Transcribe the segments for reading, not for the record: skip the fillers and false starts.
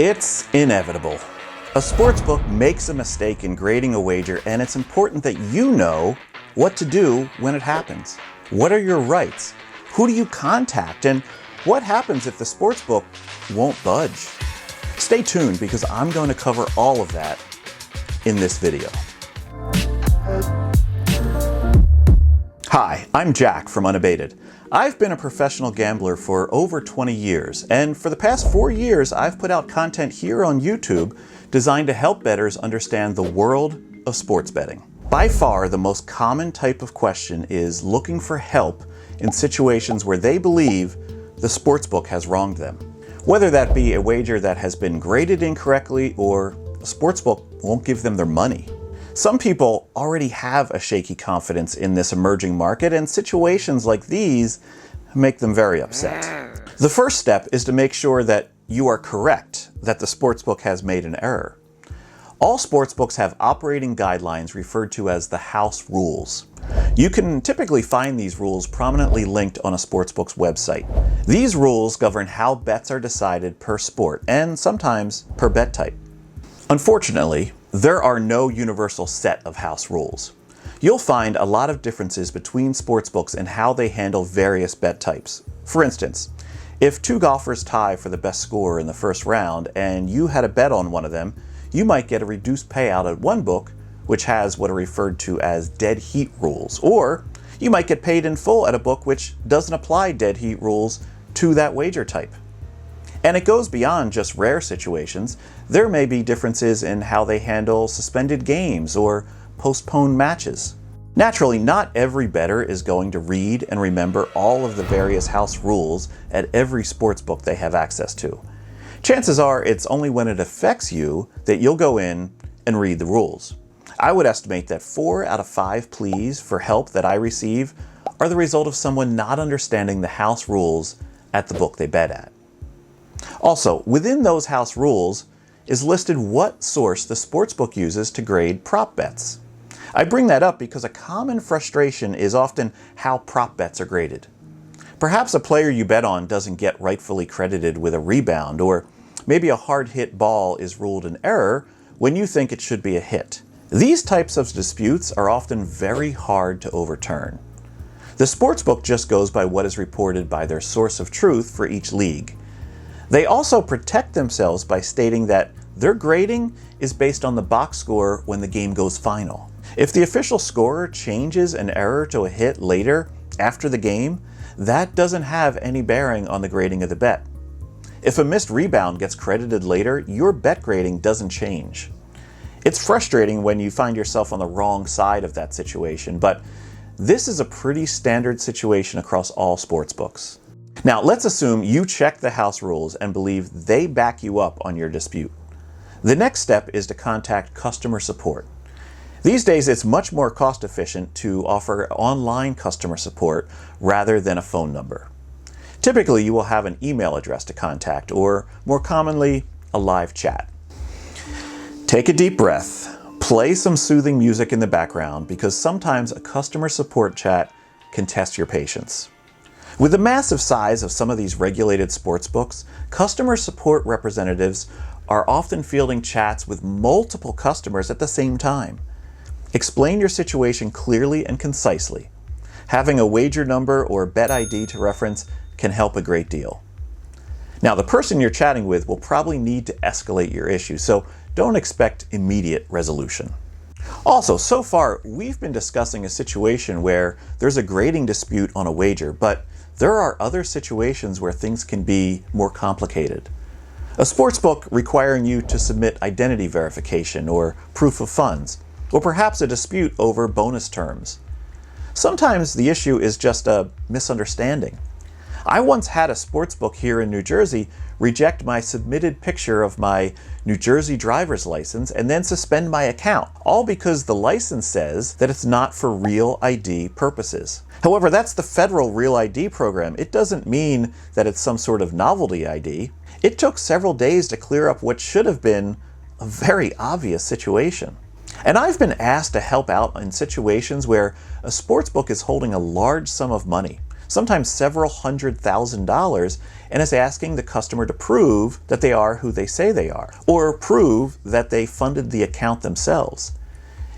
It's inevitable. A sportsbook makes a mistake in grading a wager, and it's important that you know what to do when it happens. What are your rights? Who do you contact? And what happens if the sportsbook won't budge? Stay tuned because I'm going to cover all of that in this video. Hi, I'm Jack from Unabated. I've been a professional gambler for over 20 years, and for the past 4 years I've put out content here on YouTube designed to help bettors understand the world of sports betting. By far, the most common type of question is looking for help in situations where they believe the sportsbook has wronged them. Whether that be a wager that has been graded incorrectly or a sportsbook won't give them their money. Some people already have a shaky confidence in this emerging market, and situations like these make them very upset. The first step is to make sure that you are correct that the sportsbook has made an error. All sportsbooks have operating guidelines referred to as the house rules. You can typically find these rules prominently linked on a sportsbook's website. These rules govern how bets are decided per sport and sometimes per bet type. Unfortunately, there are no universal set of house rules. You'll find a lot of differences between sportsbooks and how they handle various bet types. For instance, if two golfers tie for the best score in the first round and you had a bet on one of them, you might get a reduced payout at one book, which has what are referred to as dead heat rules, or you might get paid in full at a book which doesn't apply dead heat rules to that wager type. And it goes beyond just rare situations. There may be differences in how they handle suspended games or postponed matches. Naturally, not every bettor is going to read and remember all of the various house rules at every sportsbook they have access to. Chances are it's only when it affects you that you'll go in and read the rules. I would estimate that 4 out of 5 pleas for help that I receive are the result of someone not understanding the house rules at the book they bet at. Also, within those house rules is listed what source the sportsbook uses to grade prop bets. I bring that up because a common frustration is often how prop bets are graded. Perhaps a player you bet on doesn't get rightfully credited with a rebound, or maybe a hard hit ball is ruled an error when you think it should be a hit. These types of disputes are often very hard to overturn. The sportsbook just goes by what is reported by their source of truth for each league. They also protect themselves by stating that their grading is based on the box score when the game goes final. If the official scorer changes an error to a hit later after the game, that doesn't have any bearing on the grading of the bet. If a missed rebound gets credited later, your bet grading doesn't change. It's frustrating when you find yourself on the wrong side of that situation, but this is a pretty standard situation across all sportsbooks. Now, let's assume you check the house rules and believe they back you up on your dispute. The next step is to contact customer support. These days, it's much more cost efficient to offer online customer support rather than a phone number. Typically, you will have an email address to contact, or more commonly, a live chat. Take a deep breath, play some soothing music in the background, because sometimes a customer support chat can test your patience. With the massive size of some of these regulated sportsbooks, customer support representatives are often fielding chats with multiple customers at the same time. Explain your situation clearly and concisely. Having a wager number or bet ID to reference can help a great deal. Now, the person you're chatting with will probably need to escalate your issue, so don't expect immediate resolution. Also, so far, we've been discussing a situation where there's a grading dispute on a wager, but there are other situations where things can be more complicated. A sportsbook requiring you to submit identity verification or proof of funds, or perhaps a dispute over bonus terms. Sometimes the issue is just a misunderstanding. I once had a sportsbook here in New Jersey reject my submitted picture of my New Jersey driver's license and then suspend my account, all because the license says that it's not for Real ID purposes. However, that's the federal Real ID program. It doesn't mean that it's some sort of novelty ID. It took several days to clear up what should have been a very obvious situation. And I've been asked to help out in situations where a sportsbook is holding a large sum of money. sometimes several $100,000, and is asking the customer to prove that they are who they say they are, or prove that they funded the account themselves.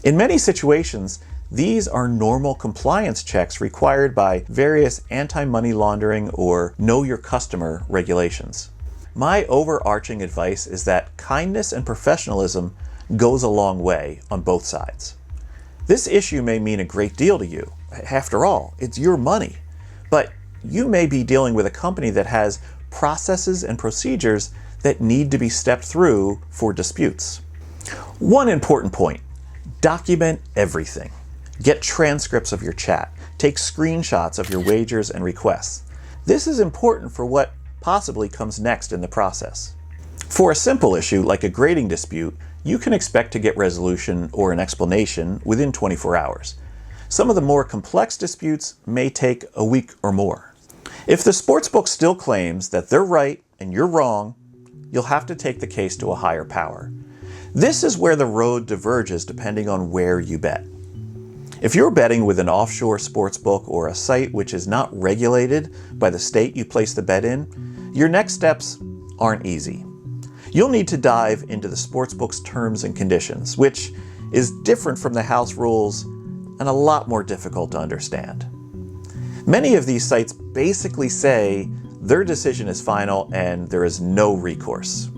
In many situations, these are normal compliance checks required by various anti-money laundering or know your customer regulations. My overarching advice is that kindness and professionalism goes a long way on both sides. This issue may mean a great deal to you. After all, it's your money. But you may be dealing with a company that has processes and procedures that need to be stepped through for disputes. One important point: document everything. Get transcripts of your chat. Take screenshots of your wagers and requests. This is important for what possibly comes next in the process. For a simple issue like a grading dispute, you can expect to get resolution or an explanation within 24 hours. Some of the more complex disputes may take a week or more. If the sportsbook still claims that they're right and you're wrong, you'll have to take the case to a higher power. This is where the road diverges depending on where you bet. If you're betting with an offshore sportsbook or a site which is not regulated by the state you place the bet in, your next steps aren't easy. You'll need to dive into the sportsbook's terms and conditions, which is different from the house rules and a lot more difficult to understand. Many of these sites basically say their decision is final and there is no recourse.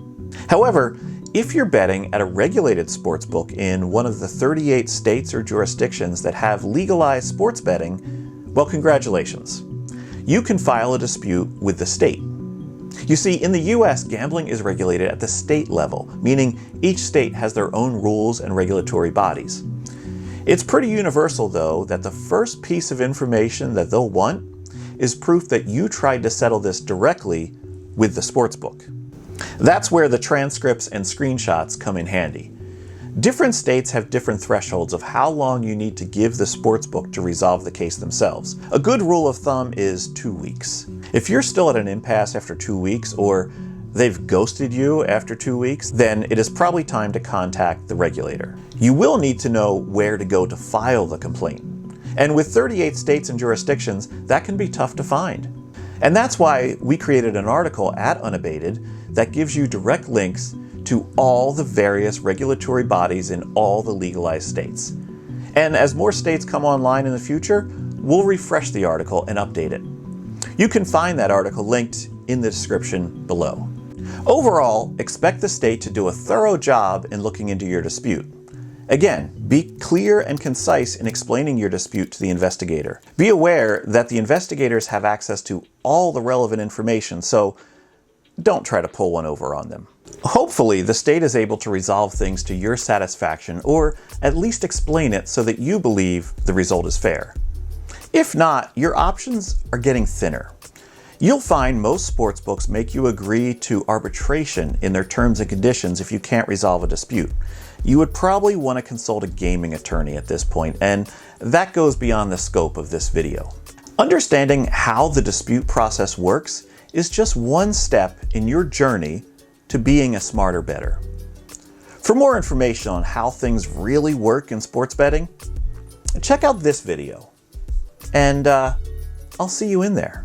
However, if you're betting at a regulated sportsbook in one of the 38 states or jurisdictions that have legalized sports betting, well, congratulations. You can file a dispute with the state. You see, in the US, gambling is regulated at the state level, meaning each state has their own rules and regulatory bodies. It's pretty universal, though, that the first piece of information that they'll want is proof that you tried to settle this directly with the sportsbook. That's where the transcripts and screenshots come in handy. Different states have different thresholds of how long you need to give the sportsbook to resolve the case themselves. A good rule of thumb is 2 weeks. If you're still at an impasse after 2 weeks, or they've ghosted you after 2 weeks, then it is probably time to contact the regulator. You will need to know where to go to file the complaint. And with 38 states and jurisdictions, that can be tough to find. And that's why we created an article at Unabated that gives you direct links to all the various regulatory bodies in all the legalized states. And as more states come online in the future, we'll refresh the article and update it. You can find that article linked in the description below. Overall, expect the state to do a thorough job in looking into your dispute. Again, be clear and concise in explaining your dispute to the investigator. Be aware that the investigators have access to all the relevant information, so don't try to pull one over on them. Hopefully, the state is able to resolve things to your satisfaction, or at least explain it so that you believe the result is fair. If not, your options are getting thinner. You'll find most sportsbooks make you agree to arbitration in their terms and conditions if you can't resolve a dispute. You would probably want to consult a gaming attorney at this point, and that goes beyond the scope of this video. Understanding how the dispute process works is just one step in your journey to being a smarter bettor. For more information on how things really work in sports betting, check out this video, and I'll see you in there.